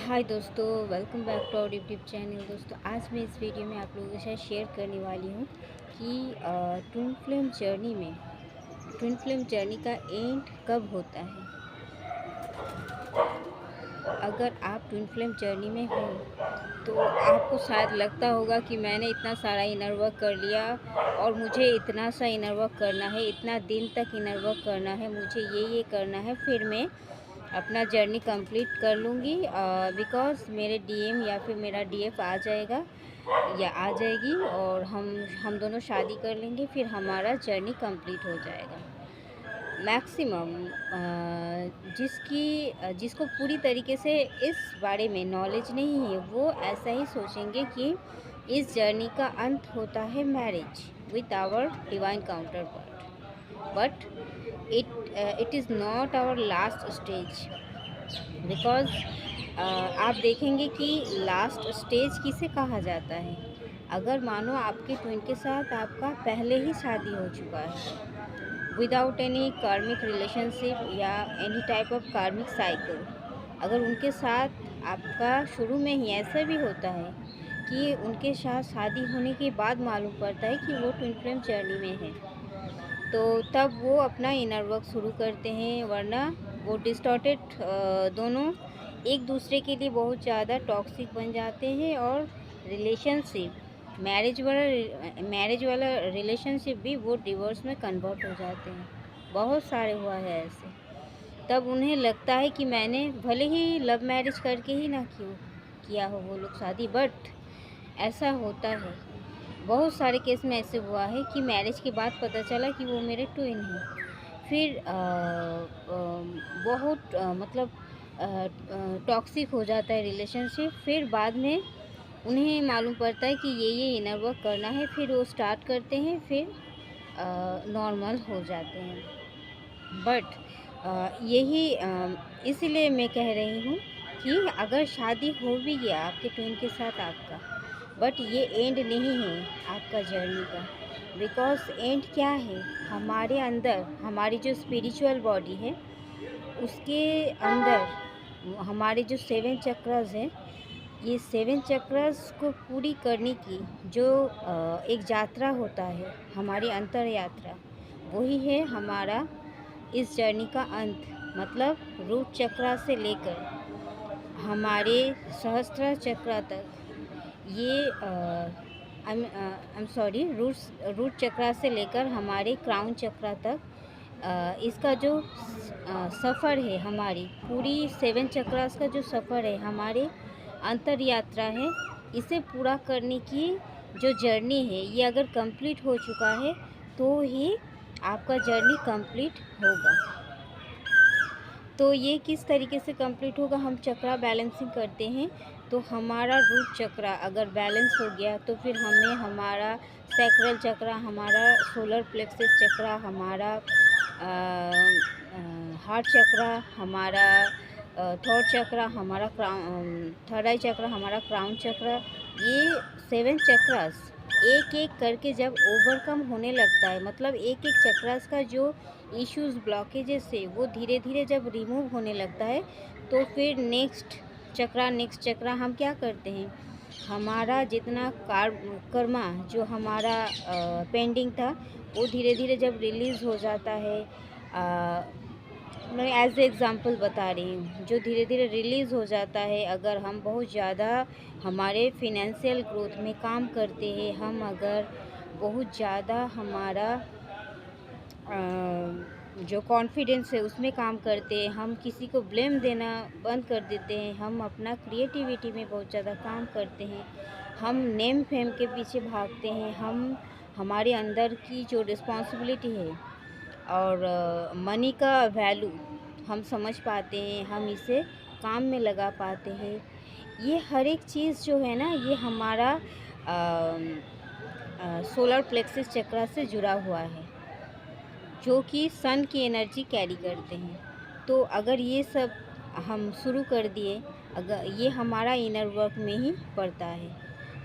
हाय दोस्तों, welcome back to our YouTube channel. दोस्तों, आज मैं इस वीडियो में आप लोगों के साथ शेयर करने वाली हूँ कि ट्विन फ्लेम जर्नी का एंड कब होता है। अगर आप ट्विन फ्लेम जर्नी में हो तो आपको शायद लगता होगा कि मैंने इतना सारा इनर वर्क कर लिया और मुझे इतना सा इनर वर्क करना है, इतना दिन तक इनर वर्क करना है, मुझे ये करना है, फिर मैं अपना जर्नी कंप्लीट कर लूँगी बिकॉज़ मेरे डीएम या फिर मेरा डीएफ आ जाएगा या आ जाएगी और हम दोनों शादी कर लेंगे, फिर हमारा जर्नी कंप्लीट हो जाएगा। मैक्सिमम जिसको पूरी तरीके से इस बारे में नॉलेज नहीं है, वो ऐसा ही सोचेंगे कि इस जर्नी का अंत होता है marriage with our divine counterpart, but it is not our last stage because आप देखेंगे कि लास्ट स्टेज किसे कहा जाता है। अगर मानो आपके ट्विन के साथ आपका पहले ही शादी हो चुका है विदाउट एनी कार्मिक रिलेशनशिप या एनी टाइप ऑफ कार्मिक साइकिल, अगर उनके साथ आपका शुरू में ही ऐसा भी होता है कि उनके साथ शादी होने के बाद मालूम पड़ता है कि वो ट्विन फ्लेम जर्नी में है, तो तब वो अपना इनर वर्क शुरू करते हैं। वरना वो डिस्टॉर्टेड दोनों एक दूसरे के लिए बहुत ज़्यादा टॉक्सिक बन जाते हैं और रिलेशनशिप मैरिज वाला रिलेशनशिप भी वो डिवोर्स में कन्वर्ट हो जाते हैं। बहुत सारे हुआ है ऐसे। तब उन्हें लगता है कि मैंने भले ही लव मैरिज करके ही ना किया हो वो लोग शादी, बट ऐसा होता है। बहुत सारे केस में ऐसे हुआ है कि मैरिज के बाद पता चला कि वो मेरे ट्विन हैं। फिर बहुत मतलब टॉक्सिक हो जाता है रिलेशनशिप। फिर बाद में उन्हें मालूम पड़ता है कि ये इनर वर्क करना है, फिर वो स्टार्ट करते हैं, फिर नॉर्मल हो जाते हैं। बट इसीलिए मैं कह रही हूँ कि अगर शादी हो भी गया आपके ट्विन के साथ आपका, बट ये एंड नहीं है आपका जर्नी का। बिकॉज़ एंड क्या है, हमारे अंदर हमारी जो स्पिरिचुअल बॉडी है उसके अंदर हमारे जो 7 चक्रास हैं, ये 7 चक्रास को पूरी करने की जो एक यात्रा होता है, हमारी अंतर यात्रा, वही है हमारा इस जर्नी का अंत। मतलब रूट चक्रा से लेकर हमारे सहस्त्र चक्रा तक, ये रूट चक्रा से लेकर हमारे क्राउन चक्रा तक, इसका जो सफ़र है, हमारी पूरी 7 चक्रास का जो सफ़र है, हमारे अंतर यात्रा है, इसे पूरा करने की जो जर्नी है, ये अगर कंप्लीट हो चुका है तो ही आपका जर्नी कंप्लीट होगा। तो ये किस तरीके से कंप्लीट होगा, हम चक्रा बैलेंसिंग करते हैं। तो हमारा रूट चक्रा अगर बैलेंस हो गया तो फिर हमें हमारा सैक्रल चक्रा, हमारा सोलर प्लेक्सस चक्रा, हमारा हार्ट चक्रा, हमारा थर्ड चक्रा, हमारा थर्ड आई चक्रा, हमारा क्राउन चक्रा, ये 7 चक्रास एक एक करके जब ओवरकम होने लगता है, मतलब एक एक चक्रास का जो इश्यूज़ ब्लॉकेजेस है वो धीरे धीरे जब रिमूव होने लगता है, तो फिर नेक्स्ट चक्रा हम क्या करते हैं, हमारा जितना कर्मा जो हमारा पेंडिंग था वो धीरे धीरे जब रिलीज़ हो जाता है, मैं एज ए एग्ज़ाम्पल बता रही हूँ, जो धीरे धीरे रिलीज़ हो जाता है। अगर हम बहुत ज़्यादा हमारे फिनेंशियल ग्रोथ में काम करते हैं, हम अगर बहुत ज़्यादा हमारा जो कॉन्फिडेंस है उसमें काम करते हैं, हम किसी को ब्लेम देना बंद कर देते हैं, हम अपना क्रिएटिविटी में बहुत ज़्यादा काम करते हैं, हम नेम फेम के पीछे भागते हैं, हम हमारे अंदर की जो रिस्पॉन्सिबिलिटी है और मनी का वैल्यू हम समझ पाते हैं, हम इसे काम में लगा पाते हैं। ये हर एक चीज़ जो है ना, ये हमारा सोलर प्लेक्सस चक्रा से जुड़ा हुआ है, जो कि सन की एनर्जी कैरी करते हैं। तो अगर ये सब हम शुरू कर दिए, अगर ये हमारा इनर वर्क में ही पड़ता है,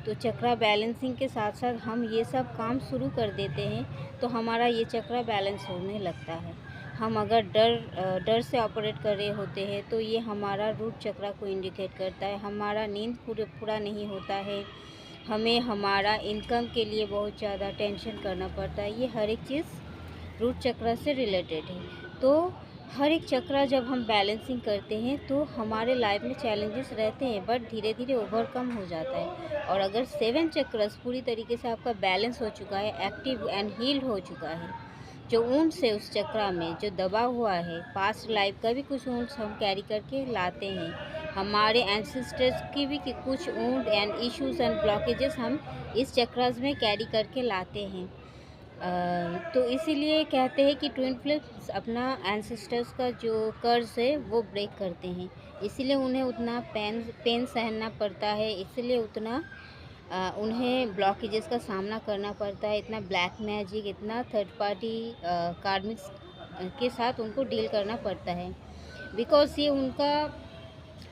तो चक्रा बैलेंसिंग के साथ साथ हम ये सब काम शुरू कर देते हैं तो हमारा ये चक्रा बैलेंस होने लगता है। हम अगर डर से ऑपरेट कर रहे होते हैं तो ये हमारा रूट चक्रा को इंडिकेट करता है। हमारा नींद पूरा नहीं होता है, हमें हमारा इनकम के लिए बहुत ज़्यादा टेंशन करना पड़ता है। ये हर एक चीज़ रूट चक्रा से रिलेटेड है। तो हर एक चक्रा जब हम बैलेंसिंग करते हैं तो हमारे लाइफ में चैलेंजेस रहते हैं, बट धीरे धीरे ओवरकम हो जाता है। और अगर 7 चक्रस पूरी तरीके से आपका बैलेंस हो चुका है, एक्टिव एंड हील्ड हो चुका है, जो ऊंट से उस चक्रा में जो दबा हुआ है, पास्ट लाइफ का भी कुछ ऊंट हम कैरी करके लाते हैं, हमारे एंसेस्टर्स की भी कुछ ऊंट एंड इश्यूज एंड ब्लॉकेजेस हम इस चक्रास में कैरी करके लाते हैं। तो इसीलिए कहते हैं कि ट्विन फ्लिप्स अपना एंसेस्टर्स का जो कर्ज है वो ब्रेक करते हैं, इसीलिए उन्हें उतना पेन सहना पड़ता है, इसलिए उतना उन्हें ब्लॉकेजेस का सामना करना पड़ता है, इतना ब्लैक मैजिक, इतना थर्ड पार्टी कार्मिक्स के साथ उनको डील करना पड़ता है। बिकॉज़ ये उनका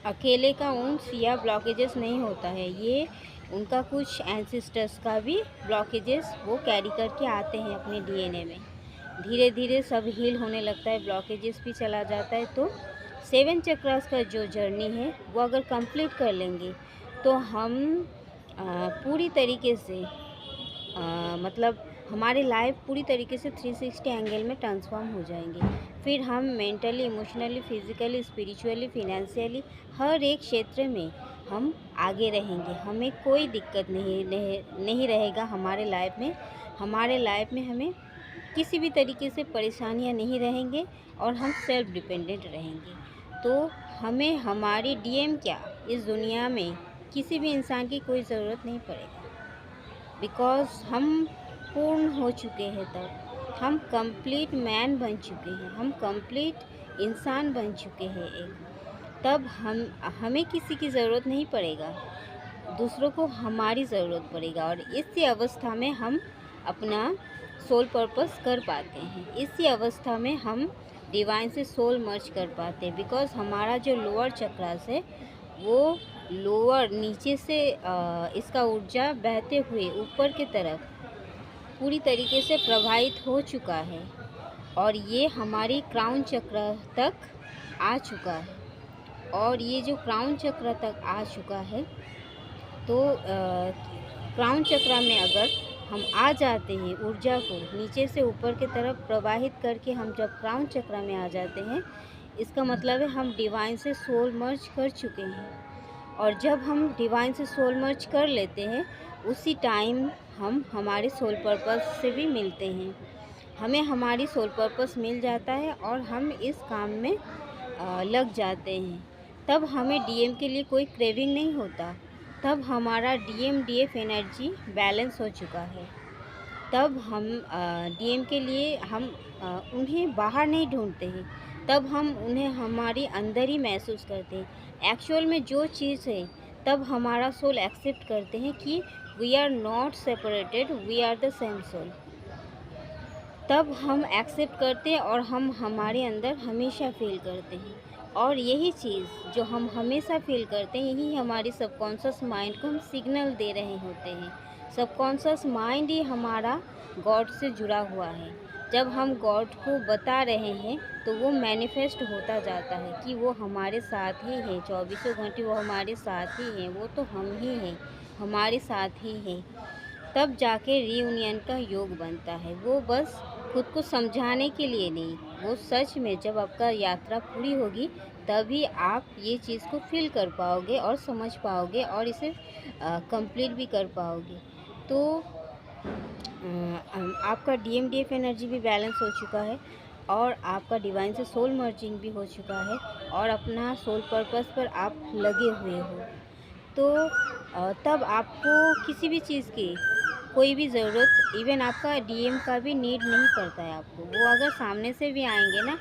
अकेले का ऊंट या ब्लॉकेजेस नहीं होता है, ये उनका कुछ एंसेस्टर्स का भी ब्लॉकेजेस वो कैरी करके आते हैं अपने डीएनए में। धीरे धीरे सब हील होने लगता है, ब्लॉकेजेस भी चला जाता है। तो 7 चक्रास का जो जर्नी है वो अगर कंप्लीट कर लेंगे तो हम पूरी तरीके से मतलब हमारी लाइफ पूरी तरीके से 360 एंगल में ट्रांसफॉर्म हो जाएंगे। फिर हम mentally, emotionally, physically, spiritually, financially हर एक क्षेत्र में हम आगे रहेंगे। हमें कोई दिक्कत नहीं रहेगा हमारे लाइफ में। हमारे लाइफ में हमें किसी भी तरीके से परेशानियां नहीं रहेंगे और हम सेल्फ डिपेंडेंट रहेंगे। तो हमें हमारी डीएम क्या, इस दुनिया में किसी भी इंसान की कोई ज़रूरत नहीं पड़ेगा, बिकॉज़ हम पूर्ण हो चुके हैं। तब हम कंप्लीट मैन बन चुके हैं, हम कंप्लीट इंसान बन चुके हैं एक। तब हमें किसी की ज़रूरत नहीं पड़ेगा, दूसरों को हमारी ज़रूरत पड़ेगा। और इसी अवस्था में हम अपना सोल पर्पस कर पाते हैं, इसी अवस्था में हम डिवाइन से सोल मर्ज कर पाते हैं। बिकॉज़ हमारा जो लोअर चक्रास है वो लोअर नीचे से इसका ऊर्जा बहते हुए ऊपर की तरफ पूरी तरीके से प्रवाहित हो चुका है और ये हमारी क्राउन चक्र तक आ चुका है। और ये जो क्राउन चक्र तक आ चुका है तो क्राउन चक्र में अगर हम आ जाते हैं, ऊर्जा को नीचे से ऊपर की तरफ प्रवाहित करके हम जब क्राउन चक्र में आ जाते हैं, इसका मतलब है हम डिवाइन से सोल मर्ज कर चुके हैं। और जब हम डिवाइन से सोल मर्ज कर लेते हैं उसी टाइम हम हमारे सोल पर्पस से भी मिलते हैं, हमें हमारी सोल पर्पस मिल जाता है और हम इस काम में लग जाते हैं। तब हमें डीएम के लिए कोई क्रेविंग नहीं होता, तब हमारा डीएम डीएफ एनर्जी बैलेंस हो चुका है। तब हम डीएम के लिए हम उन्हें बाहर नहीं ढूंढते हैं, तब हम उन्हें हमारी अंदर ही महसूस करते हैं एक्चुअल में जो चीज़ है। तब हमारा सोल एक्सेप्ट करते हैं कि we are not separated, we are the same soul. तब हम एक्सेप्ट करते हैं और हम हमारे अंदर हमेशा फील करते हैं। और यही चीज़ जो हम हमेशा फील करते हैं, यही हमारी सबकॉन्शियस माइंड को हम सिग्नल दे रहे होते हैं। सबकॉन्शियस माइंड ही हमारा गॉड से जुड़ा हुआ है। जब हम गॉड को बता रहे हैं तो वो मैनिफेस्ट होता जाता है कि वो हमारे साथ ही है, 24 घंटे वो हमारे साथ ही हैं, वो तो हम ही हैं, हमारे साथ ही हैं। तब जाके रीयूनियन का योग बनता है। वो बस खुद को समझाने के लिए नहीं, वो सच में जब आपका यात्रा पूरी होगी तभी आप ये चीज़ को फील कर पाओगे और समझ पाओगे और इसे कंप्लीट भी कर पाओगे। तो आपका डीएमडीएफ एनर्जी भी बैलेंस हो चुका है और आपका डिवाइन से सोल मर्जिंग भी हो चुका है और अपना सोल पर्पस पर आप लगे हुए हो। तो तब आपको किसी भी चीज़ की कोई भी ज़रूरत, इवन आपका डीएम का भी नीड नहीं पड़ता है आपको। वो अगर सामने से भी आएंगे ना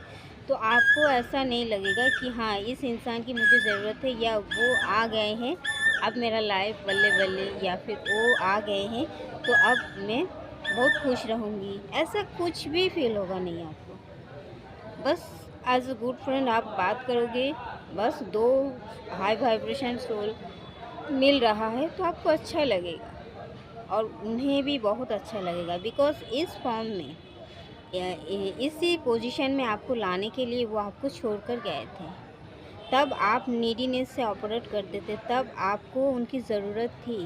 तो आपको ऐसा नहीं लगेगा कि हाँ इस इंसान की मुझे ज़रूरत है, या वो आ गए हैं अब मेरा लाइफ बल्ले बल्ले, या फिर वो आ गए हैं तो अब मैं बहुत खुश रहूँगी, ऐसा कुछ भी फील होगा नहीं आपको। बस एज अ गुड फ्रेंड आप बात करोगे, बस दो हाई वाइब्रेशन सोल मिल रहा है तो आपको अच्छा लगेगा और उन्हें भी बहुत अच्छा लगेगा। बिकॉज़ इस फॉर्म में इसी पोजीशन में आपको लाने के लिए वो आपको छोड़कर गए थे। तब आप नीडीनेस से ऑपरेट करते थे, तब आपको उनकी ज़रूरत थी,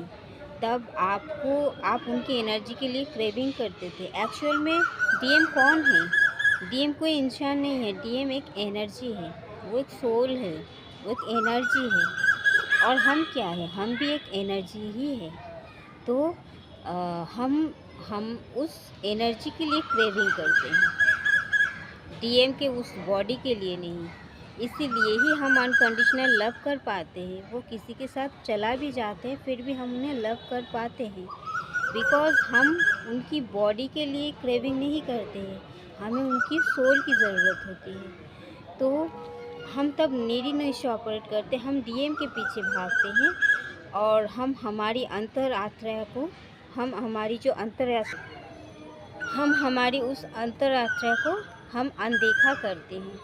तब आप उनकी एनर्जी के लिए क्रेविंग करते थे। एक्चुअल में डीएम कौन है? डीएम कोई इंसान नहीं है, डीएम एक एनर्जी है, वो एक सोल है, वो एक एनर्जी है। और हम क्या है? हम भी एक एनर्जी ही है। तो अ, हम उस एनर्जी के लिए क्रेविंग करते हैं, डीएम के उस बॉडी के लिए नहीं। इसीलिए ही हम अनकंडीशनल लव कर पाते हैं। वो किसी के साथ चला भी जाते हैं फिर भी हम उन्हें लव कर पाते हैं, बिकॉज़ हम उनकी बॉडी के लिए क्रेविंग नहीं करते हैं, हमें उनकी सोल की ज़रूरत होती है। तो हम तब नीडीनेस से ऑपरेट करते हैं, हम डीएम के पीछे भागते हैं और हम हमारी अंतरात्मा को हम हमारी जो हम हमारी उस अंतरात्मा को हम अनदेखा करते हैं।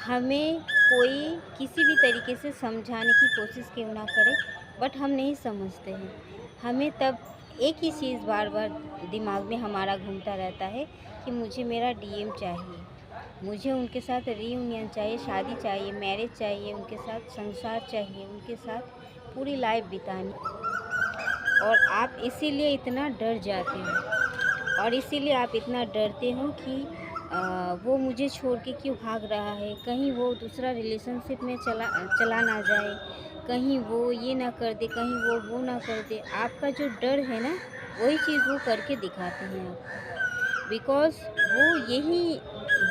हमें कोई किसी भी तरीके से समझाने की कोशिश क्यों ना करे, बट हम नहीं समझते हैं। हमें तब एक ही चीज़ बार-बार दिमाग में हमारा घूमता रहता है कि मुझे मेरा डीएम चाहिए, मुझे उनके साथ रीयूनियन चाहिए, शादी चाहिए, मैरिज चाहिए, उनके साथ संसार चाहिए, उनके साथ पूरी लाइफ बितानी। और आप इसीलिए इतना डर जाते हो और इसीलिए आप इतना डरते हो कि वो मुझे छोड़ के क्यों भाग रहा है, कहीं वो दूसरा रिलेशनशिप में चला ना जाए, कहीं वो ये ना कर दे, कहीं वो ना कर दे। आपका जो डर है ना, वही चीज़ वो करके दिखाते हैं आप, बिकॉज़ वो यही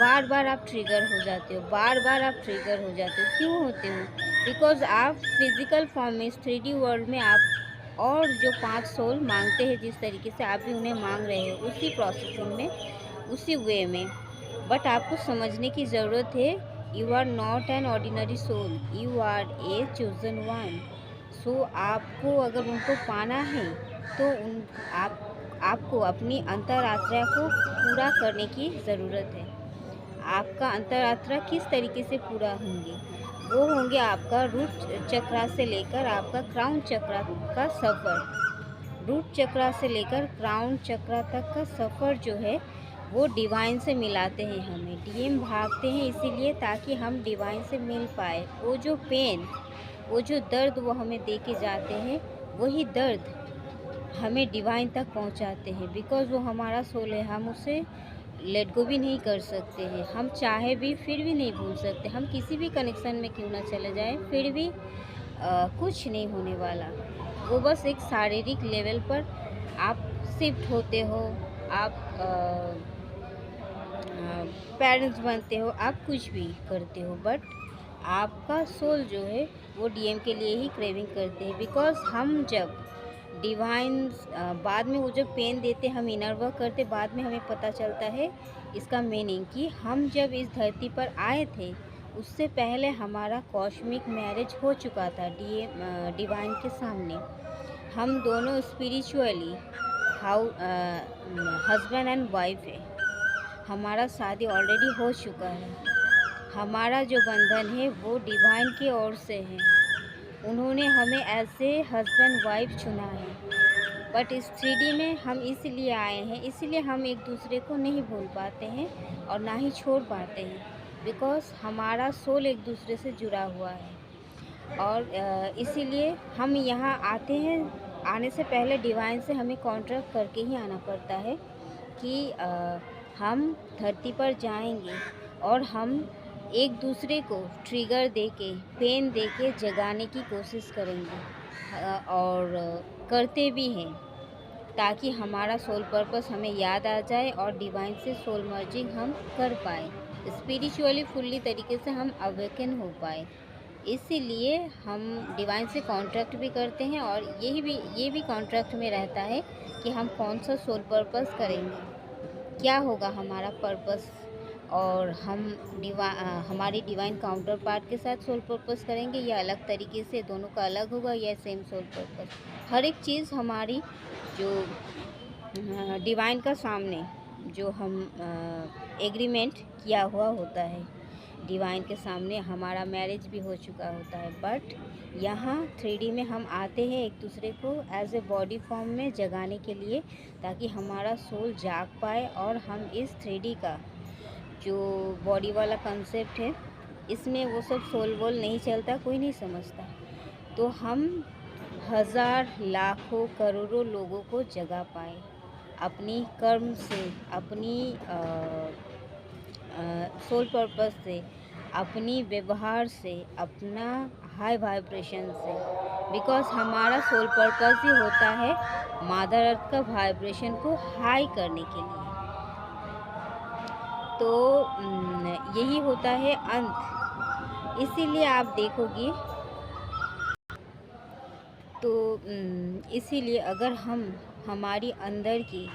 बार-बार आप ट्रिगर हो जाते हो, बार-बार आप ट्रिगर हो जाते हो। क्यों होते हो? बिकॉज़ आप फिज़िकल फॉर्म में इस 3D वर्ल्ड में आप और जो 5 सोल माँगते हैं, जिस तरीके से आप भी उन्हें माँग रहे हो, उसी प्रोसेसिंग में, उसी वे में। बट आपको समझने की ज़रूरत है, you are not an ordinary soul, you are a chosen one. So आपको अगर उनको पाना है तो आपको अपनी अंतरात्मा को पूरा करने की ज़रूरत है। आपका अंतरात्मा किस तरीके से पूरा होंगे? वो होंगे आपका रूट चक्रा से लेकर आपका क्राउन चक्रा का सफ़र। रूट चक्रा से लेकर क्राउन चक्रा तक का सफ़र जो है, वो डिवाइन से मिलाते हैं हमें। डीएम भागते हैं इसीलिए ताकि हम डिवाइन से मिल पाए। वो जो पेन, वो जो दर्द वो हमें दे के जाते हैं, वही दर्द हमें डिवाइन तक पहुंचाते हैं, बिकॉज़ वो हमारा सोल है। हम उसे लेट गो भी नहीं कर सकते हैं, हम चाहे भी फिर भी नहीं भूल सकते। हम किसी भी कनेक्शन में क्यों ना चले जाएं, फिर भी कुछ नहीं होने वाला। वो बस एक शारीरिक लेवल पर आप शिफ्ट होते हो, आप पेरेंट्स बनते हो, आप कुछ भी करते हो, बट आपका सोल जो है वो डीएम के लिए ही क्रेविंग करते हैं। बिकॉज़ हम जब बाद में वो जब पेन देते, हम इनर वर्क करते, बाद में हमें पता चलता है इसका मीनिंग कि हम जब इस धरती पर आए थे, उससे पहले हमारा कॉस्मिक मैरिज हो चुका था डिवाइन के सामने। हम दोनों स्पिरिचुअली हस्बैंड एंड वाइफ है, हमारा शादी ऑलरेडी हो चुका है। हमारा जो बंधन है वो डिवाइन की ओर से है, उन्होंने हमें एज ए हस्बैंड वाइफ चुना है। बट इस 3D में हम इसलिए आए हैं, इसलिए हम एक दूसरे को नहीं भूल पाते हैं और ना ही छोड़ पाते हैं, बिकॉज़ हमारा सोल एक दूसरे से जुड़ा हुआ है। और इसीलिए हम यहाँ आते हैं, आने से पहले डिवाइन से हमें कॉन्ट्रैक्ट करके ही आना पड़ता है कि हम धरती पर जाएंगे और हम एक दूसरे को ट्रिगर देके, पेन देके जगाने की कोशिश करेंगे और करते भी हैं, ताकि हमारा सोल पर्पस हमें याद आ जाए और डिवाइन से सोल मर्जिंग हम कर पाए, स्पिरिचुअली फुल्ली तरीके से हम अवेकन हो पाए। इसीलिए हम डिवाइन से कॉन्ट्रैक्ट भी करते हैं और ये भी कॉन्ट्रैक्ट में रहता है कि हम कौन सा सोल पर्पस करेंगे, क्या होगा हमारा पर्पस, और हमारी डिवाइन काउंटर पार्ट के साथ सोल पर्पस करेंगे या अलग तरीके से, दोनों का अलग होगा या सेम सोल पर्पस। हर एक चीज़ हमारी जो डिवाइन का सामने जो हम एग्रीमेंट किया हुआ होता है, डिवाइन के सामने हमारा मैरिज भी हो चुका होता है, बट यहाँ 3D में हम आते हैं एक दूसरे को एज ए बॉडी फॉर्म में जगाने के लिए, ताकि हमारा सोल जाग पाए और हम इस 3D का जो बॉडी वाला कंसेप्ट है, इसमें वो सब सोल वोल नहीं चलता, कोई नहीं समझता। तो हम हज़ार लाखों करोड़ों लोगों को जगा पाए अपनी कर्म से, अपनी सोल पर्पस से, अपनी व्यवहार से, अपना हाई वाइब्रेशन से। बिकॉज हमारा सोल पर्पस ही होता है मदर अर्थ का वाइब्रेशन को हाई करने के लिए। तो यही होता है अंत। इसीलिए आप देखोगे, तो इसीलिए अगर हम हमारी अंदर की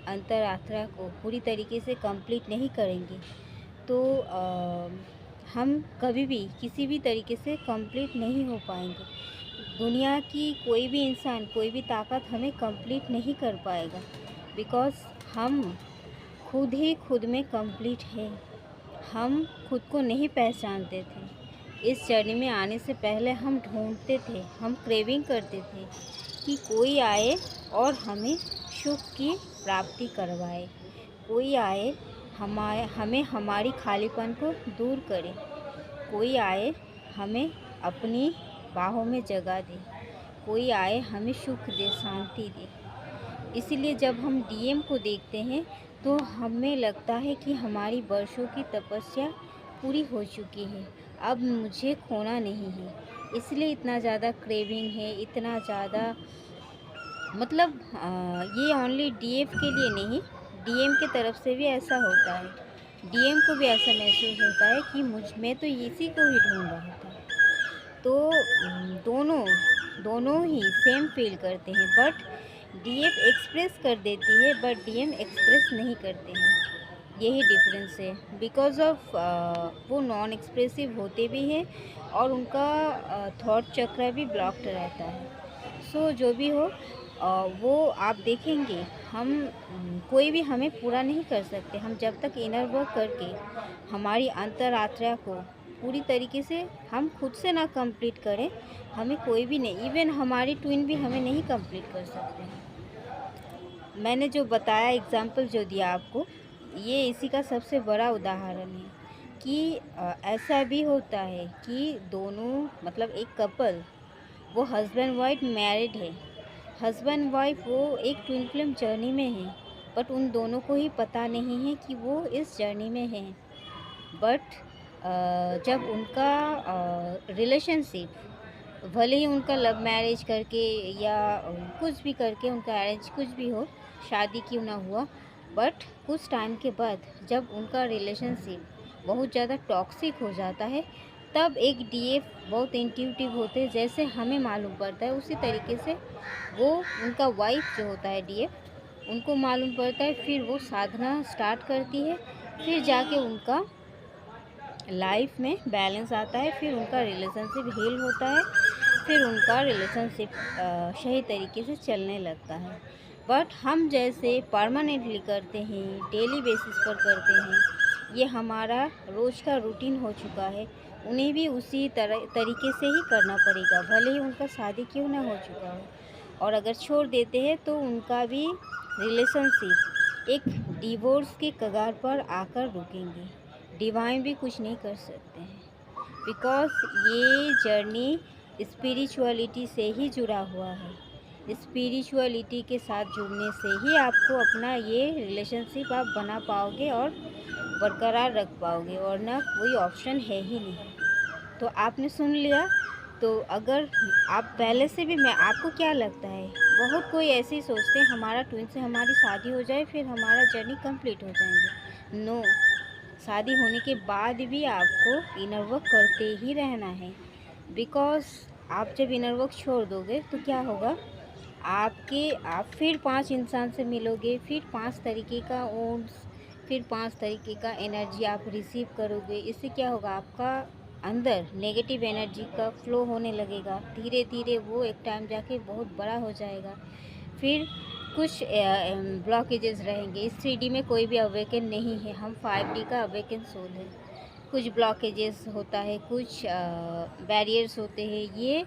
अंतरात्मा को पूरी तरीके से कंप्लीट नहीं करेंगे, तो हम कभी भी किसी भी तरीके से कंप्लीट नहीं हो पाएंगे। दुनिया की कोई भी इंसान, कोई भी ताकत हमें कंप्लीट नहीं कर पाएगा, बिकॉज़ हम खुद ही खुद में कंप्लीट है। हम खुद को नहीं पहचानते थे। इस जर्नी में आने से पहले हम ढूंढते थे, हम क्रेविंग करते थे कि कोई आए और हमें सुख की प्राप्ति करवाए, कोई आए हमें हमारी खालीपन को दूर करे, कोई आए हमें अपनी बाहों में जगा दे, कोई आए हमें सुख दे, शांति दे। इसीलिए जब हम डीएम को देखते हैं तो हमें लगता है कि हमारी वर्षों की तपस्या पूरी हो चुकी है, अब मुझे खोना नहीं है। इसलिए इतना ज़्यादा क्रेविंग है, इतना ज़्यादा, मतलब ये ओनली डीएफ के लिए नहीं, डीएम की तरफ से भी ऐसा होता है। डीएम को भी ऐसा महसूस होता है कि मैं तो इसी को ही ढूंढ रहा था। तो दोनों ही सेम फील करते हैं, बट डीएफ एक्सप्रेस कर देती है, बट डीएम एक्सप्रेस नहीं करते हैं। यही डिफरेंस है। बिकॉज ऑफ वो नॉन एक्सप्रेसिव होते भी हैं और उनका थॉट चक्र भी ब्लॉक्ड रहता है। सो जो भी हो, वो आप देखेंगे, हम कोई भी हमें पूरा नहीं कर सकते। हम जब तक इनर वर्क करके हमारी अंतरात्मा को पूरी तरीके से हम खुद से ना कंप्लीट करें, हमें कोई भी नहीं, इवन हमारी ट्विन भी हमें नहीं कंप्लीट कर सकते हैं। मैंने जो बताया, एग्जाम्पल जो दिया आपको, ये इसी का सबसे बड़ा उदाहरण है कि ऐसा भी होता है कि दोनों, मतलब एक कपल, वो हस्बैंड वाइफ मैरिड है, हस्बैंड वाइफ वो एक ट्विन फ्लेम जर्नी में है, बट उन दोनों को ही पता नहीं है कि वो इस जर्नी में है। बट जब उनका रिलेशनशिप, भले ही उनका लव मैरिज करके या कुछ भी करके, उनका अरेंज कुछ भी हो, शादी क्यों ना हुआ, बट कुछ टाइम के बाद जब उनका रिलेशनशिप बहुत ज़्यादा टॉक्सिक हो जाता है, तब एक डीएफ बहुत इंट्यूटिव होते हैं, जैसे हमें मालूम पड़ता है उसी तरीके से वो उनका वाइफ जो होता है डीएफ, उनको मालूम पड़ता है। फिर वो साधना स्टार्ट करती है, फिर जाके उनका लाइफ में बैलेंस आता है, फिर उनका रिलेशनशिप हील होता है, फिर उनका रिलेशनशिप सही तरीके से चलने लगता है। बट हम जैसे परमानेंटली करते हैं, डेली बेसिस पर करते हैं, ये हमारा रोज़ का रूटीन हो चुका है, उन्हें भी उसी तरीके से ही करना पड़ेगा, भले ही उनका शादी क्यों ना हो चुका हो। और अगर छोड़ देते हैं तो उनका भी रिलेशनशिप एक डिवोर्स के कगार पर आकर रुकेंगे। डिवाइन भी कुछ नहीं कर सकते हैं, बिकॉज ये जर्नी स्पिरिचुअलिटी से ही जुड़ा हुआ है। स्पिरिचुअलिटी के साथ जुड़ने से ही आपको अपना ये रिलेशनशिप आप बना पाओगे और बरकरार रख पाओगे, और ना कोई ऑप्शन है ही नहीं। तो आपने सुन लिया। तो अगर आप पहले से भी, मैं आपको क्या लगता है, बहुत कोई ऐसे ही सोचते हैं हमारा ट्विन से हमारी शादी हो जाए फिर हमारा जर्नी कंप्लीट हो जाएंगे। नो, शादी होने के बाद भी आपको इनर वर्क करते ही रहना है। बिकॉज आप जब इनर वर्क छोड़ दोगे तो क्या होगा, आप फिर 5 इंसान से मिलोगे, फिर 5 तरीके का ओम्स, फिर 5 तरीके का एनर्जी आप रिसीव करोगे। इससे क्या होगा, आपका अंदर नेगेटिव एनर्जी का फ्लो होने लगेगा। धीरे धीरे वो एक टाइम जाके बहुत बड़ा हो जाएगा। फिर कुछ ब्लॉकेजेस रहेंगे। इस 3D में कोई भी अवेकन नहीं है, हम 5D का अवेकन सोल है। कुछ ब्लॉकेजेस होता है, कुछ बैरियर्स होते हैं, ये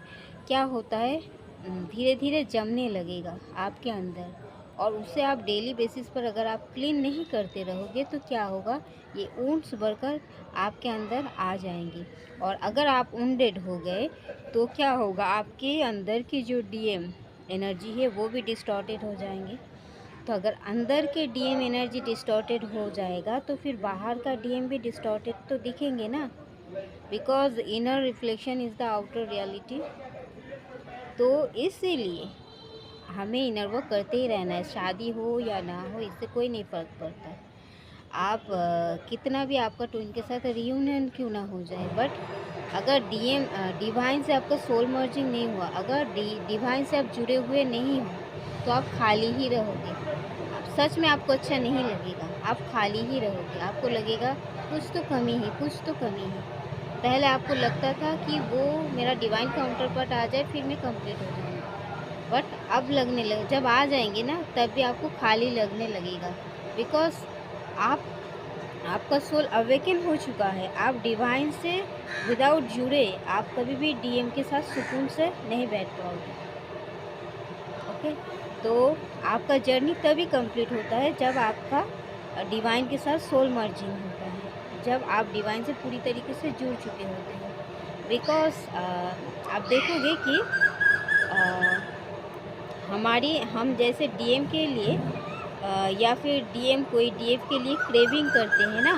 क्या होता है धीरे धीरे जमने लगेगा आपके अंदर। और उसे आप डेली बेसिस पर अगर आप क्लीन नहीं करते रहोगे तो क्या होगा, ये ऊंट्स बढ़कर आपके अंदर आ जाएंगे। और अगर आप वुंडेड हो गए तो क्या होगा, आपके अंदर की जो डीएम एनर्जी है वो भी डिस्टॉर्टेड हो जाएंगे। तो अगर अंदर के डीएम एनर्जी डिस्टॉर्टेड हो जाएगा तो फिर बाहर का डीएम भी डिस्टॉर्टेड तो दिखेंगे ना, because inner reflection is the outer reality. तो इसीलिए हमें इनर वर्क करते ही रहना है, शादी हो या ना हो इससे कोई नहीं फ़र्क पड़ता। आप कितना भी आपका ट्विन के साथ रियूनियन क्यों ना हो जाए, बट अगर डीएम डिवाइन से आपका सोल मर्जिंग नहीं हुआ, अगर डिवाइन से आप जुड़े हुए नहीं हो तो आप खाली ही रहोगे। सच में आपको अच्छा नहीं लगेगा, आप खाली ही रहोगे, आपको लगेगा कुछ तो कमी है, कुछ तो कमी है। पहले आपको लगता था कि वो मेरा डिवाइन काउंटर पार्ट आ जाए फिर मैं कंप्लीट हो जाऊँगा, बट अब लगने लगे, जब आ जाएंगे ना तब भी आपको खाली लगने लगेगा। बिकॉज आप आपका सोल अवेकन हो चुका है, आप डिवाइन से विदाउट जुड़े आप कभी भी डीएम के साथ सुकून से नहीं बैठ पाओगे। ओके, तो आपका जर्नी तभी कंप्लीट होता है जब आपका डिवाइन के साथ सोल मर्जिंग होता है, जब आप डिवाइन से पूरी तरीके से जुड़ चुके होते हैं। बिकॉज आप देखोगे कि हम जैसे डीएम के लिए या फिर डीएम कोई डीएफ के लिए क्रेविंग करते हैं ना,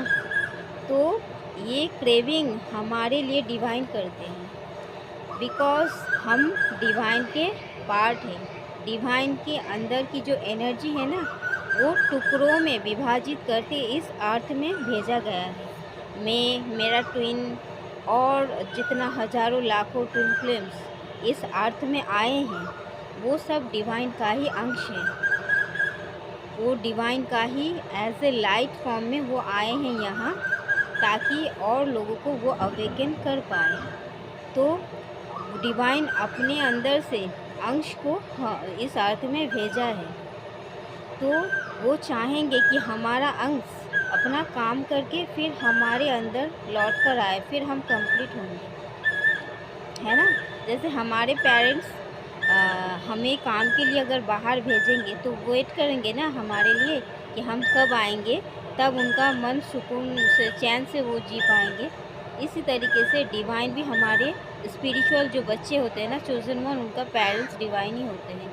तो ये क्रेविंग हमारे लिए डिवाइन करते हैं। बिकॉज हम डिवाइन के पार्ट हैं, डिवाइन के अंदर की जो एनर्जी है ना वो टुकड़ों में विभाजित करके इस अर्थ में भेजा गया है। मैं, मेरा ट्विन और जितना हजारों लाखों ट्विन फ्लेम्स इस अर्थ में आए हैं वो सब डिवाइन का ही अंश है, वो डिवाइन का ही एज ए लाइट फॉर्म में वो आए हैं यहाँ, ताकि और लोगों को वो अवेकन कर पाए। तो डिवाइन अपने अंदर से अंश को इस अर्थ में भेजा है, तो वो चाहेंगे कि हमारा अंश अपना काम करके फिर हमारे अंदर लौट कर आए, फिर हम कंप्लीट होंगे, है ना। जैसे हमारे पेरेंट्स हमें काम के लिए अगर बाहर भेजेंगे तो वेट करेंगे ना हमारे लिए कि हम कब आएंगे, तब उनका मन सुकून से चैन से वो जी पाएंगे। इसी तरीके से डिवाइन भी हमारे स्पिरिचुअल जो बच्चे होते हैं ना, चोजन वन, उनका पेरेंट्स डिवाइन ही होते हैं।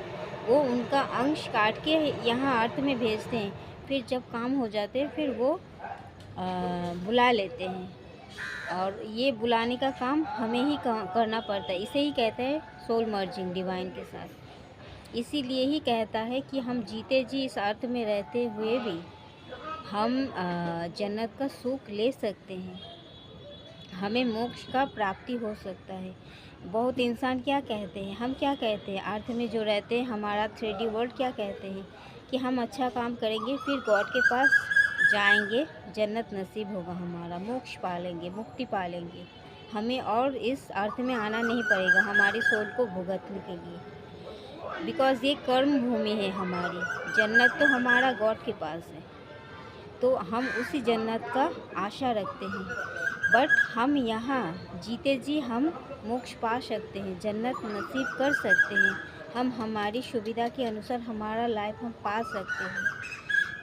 वो उनका अंश काट के यहाँ अर्थ में भेजते हैं, फिर जब काम हो जाते हैं फिर वो बुला लेते हैं। और ये बुलाने का काम हमें ही करना पड़ता है। इसे ही कहते हैं सोल मर्जिंग डिवाइन के साथ। इसीलिए ही कहता है कि हम जीते जी इस अर्थ में रहते हुए भी हम जन्नत का सुख ले सकते हैं, हमें मोक्ष का प्राप्ति हो सकता है। बहुत इंसान क्या कहते हैं, हम क्या कहते हैं, अर्थ में जो रहते हैं हमारा 3D वर्ल्ड क्या कहते हैं कि हम अच्छा काम करेंगे फिर गॉड के पास जाएंगे, जन्नत नसीब होगा, हमारा मोक्ष पालेंगे, मुक्ति पालेंगे, हमें और इस अर्थ में आना नहीं पड़ेगा हमारी सोल को भुगतने के लिए। बिकॉज़ ये कर्म भूमि है हमारी, जन्नत तो हमारा गॉड के पास है, तो हम उसी जन्नत का आशा रखते हैं। बट हम यहाँ जीते जी हम मोक्ष पा सकते हैं, जन्नत नसीब कर सकते हैं, हम हमारी सुविधा के अनुसार हमारा लाइफ हम पा सकते हैं।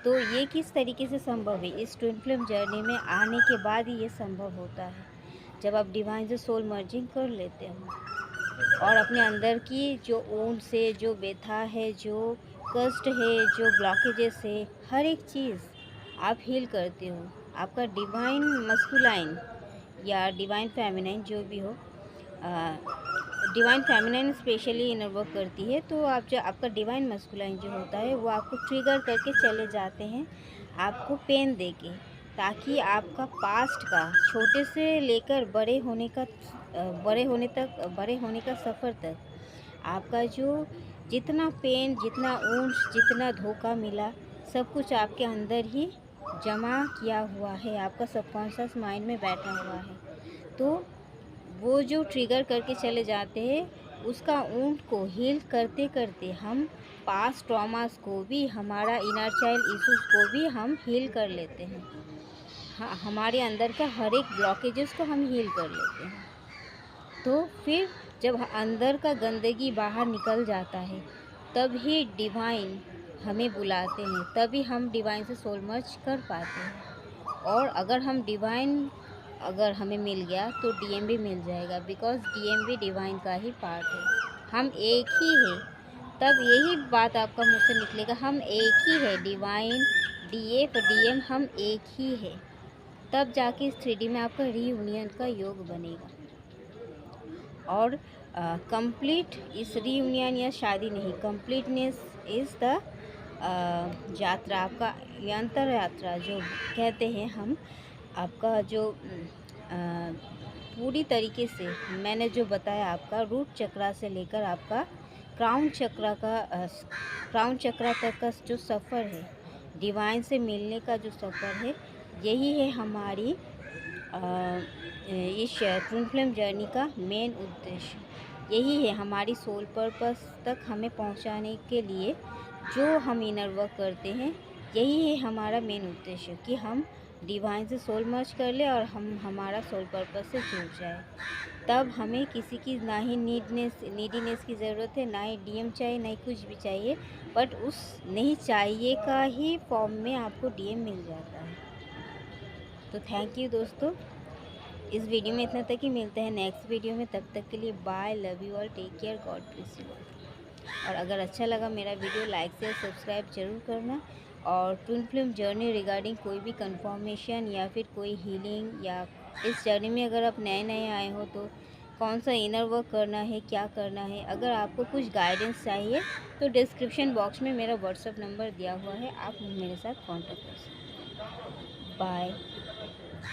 तो ये किस तरीके से संभव है, इस ट्विन फ्लेम जर्नी में आने के बाद ही ये संभव होता है, जब आप डिवाइन से सोल मर्जिंग कर लेते हो और अपने अंदर की जो ऊन से जो व्यथा है, जो कष्ट है, जो ब्लॉकेजेस है, हर एक चीज़ आप हील करते हो। आपका डिवाइन मस्कुलाइन या डिवाइन फेमिनाइन जो भी हो, divine feminine specially inner work करती है, तो आप जो आपका डिवाइन मस्कुलाइन जो होता है वो आपको ट्रिगर करके चले जाते हैं, आपको पेन देके, ताकि आपका पास्ट का छोटे से लेकर बड़े होने का सफ़र तक आपका जो जितना पेन, जितना ऊंच, जितना धोखा मिला, सब कुछ आपके अंदर ही जमा किया हुआ है, आपका सबकॉन्शियस माइंड में बैठा हुआ है। तो वो जो ट्रिगर करके चले जाते हैं उसका ऊंट को हील करते करते हम पास्ट ट्रॉमास को भी, हमारा इनर चाइल्ड इश्यूज को भी हम हील कर लेते हैं। हमारे अंदर का हर एक ब्लॉकेजेस को हम हील कर लेते हैं। तो फिर जब अंदर का गंदगी बाहर निकल जाता है, तब ही डिवाइन हमें बुलाते हैं, तभी हम डिवाइन से सोल मर्ज कर पाते हैं। और अगर हमें मिल गया तो डीएम भी मिल जाएगा, बिकॉज़ डीएम भी डिवाइन का ही पार्ट है। हम एक ही हैं। तब यही बात आपका मुँह से निकलेगा, हम एक ही है। डिवाइन, डीएफ, डीएम हम एक ही है। तब जाके इस 3D में आपका रीयूनियन का योग बनेगा। और कंप्लीट इस रीयूनियन या शादी नहीं, कंप्लीटनेस इज़ द यात्रा, आपका यंत्र यात्रा जो कहते हैं हम, आपका जो पूरी तरीके से मैंने जो बताया, आपका रूट चक्रा से लेकर आपका क्राउन चक्रा तक का जो सफ़र है, डिवाइन से मिलने का जो सफ़र है, यही है हमारी इस ट्विन फ्लेम जर्नी का मेन उद्देश्य। यही है हमारी सोल पर्पस तक हमें पहुंचाने के लिए जो हम इनर वर्क करते हैं। यही है हमारा मेन उद्देश्य कि हम डिवाइन से सोल मर्ज कर ले और हम हमारा सोल पर्पस से जुड़ जाए। तब हमें किसी की ना ही नीडीनेस की ज़रूरत है, ना ही डीएम चाहिए, ना ही कुछ भी चाहिए, बट उस नहीं चाहिए का ही फॉर्म में आपको डीएम मिल जाता है। तो थैंक यू दोस्तों, इस वीडियो में इतना तक ही। मिलते हैं नेक्स्ट वीडियो में, तब तक के लिए bye, love you all, take care, God bless you all. और अगर अच्छा लगा मेरा वीडियो, लाइक शेयर सब्सक्राइब जरूर करना। और ट्विन फ्लेम जर्नी रिगार्डिंग कोई भी कंफर्मेशन या फिर कोई हीलिंग, या इस जर्नी में अगर आप नए आए हो तो कौन सा इनर वर्क करना है, क्या करना है, अगर आपको कुछ गाइडेंस चाहिए तो डिस्क्रिप्शन बॉक्स में मेरा व्हाट्सएप नंबर दिया हुआ है, आप मेरे साथ कॉन्टेक्ट कर सकते हैं। बाय।